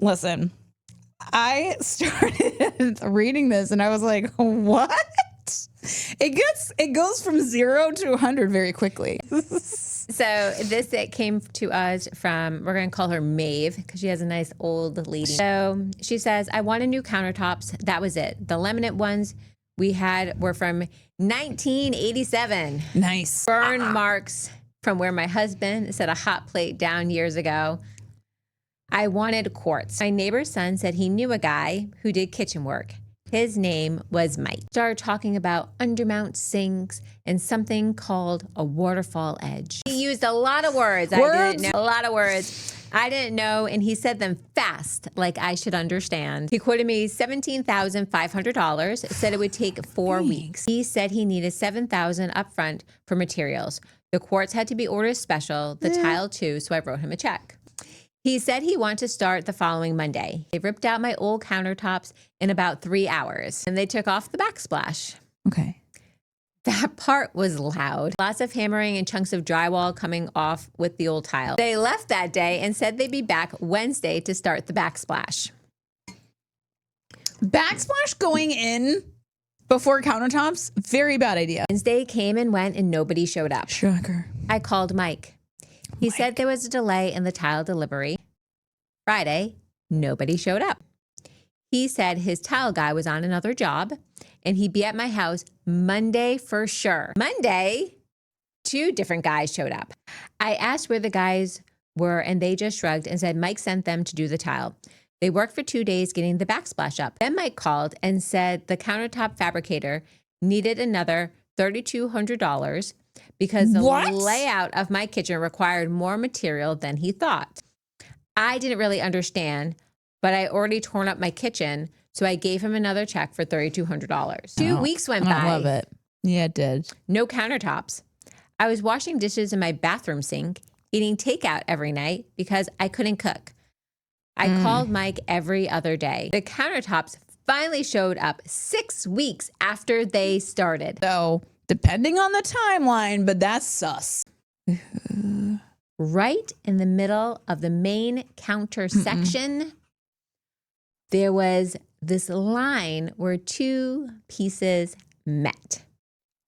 Listen, I started reading this and I was like, what? It goes from 0 to 100 very quickly. So it came to us from, we're going to call her Maeve because she has a nice old lady. So she says, I wanted new countertops. That was it. The laminate ones we had were from 1987. Nice. Burn marks from where my husband set a hot plate down years ago. I wanted quartz. My neighbor's son said he knew a guy who did kitchen work. His name was Mike. Started talking about undermount sinks and something called a waterfall edge. He used a lot of words. I didn't know. A lot of words I didn't know, and he said them fast, like I should understand. He quoted me $17,500, said it would take 4 weeks. He said he needed $7,000 upfront for materials. The quartz had to be ordered special, the tile too, so I wrote him a check. He said he wanted to start the following Monday. They ripped out my old countertops in about 3 hours, and they took off the backsplash. Okay. That part was loud. Lots of hammering and chunks of drywall coming off with the old tile. They left that day and said they'd be back Wednesday to start the backsplash. Backsplash going in before countertops, very bad idea. Wednesday came and went and nobody showed up. Shocker. I called Mike. He said there was a delay in the tile delivery. Friday, nobody showed up. He said his tile guy was on another job and he'd be at my house Monday for sure. Monday, 2 different guys showed up. I asked where the guys were and they just shrugged and said Mike sent them to do the tile. They worked for 2 days getting the backsplash up. Then Mike called and said the countertop fabricator needed another $3,200 because the layout of my kitchen required more material than he thought. I didn't really understand, but I already torn up my kitchen, so I gave him another check for $3,200. 2 weeks went by. I love it. Yeah, it did. No countertops. I was washing dishes in my bathroom sink, eating takeout every night because I couldn't cook. I called Mike every other day. The countertops finally showed up 6 weeks after they started. So, depending on the timeline, but that's sus. Right in the middle of the main counter section, there was this line where 2 pieces met.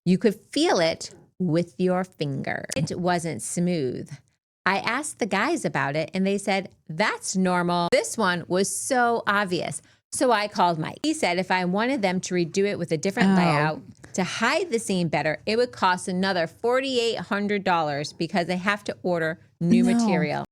You could feel it with your finger. It wasn't smooth. I asked the guys about it and they said, that's normal. This one was so obvious. So I called Mike. He said if I wanted them to redo it with a different layout to hide the seam better, it would cost another $4,800 because they have to order new material.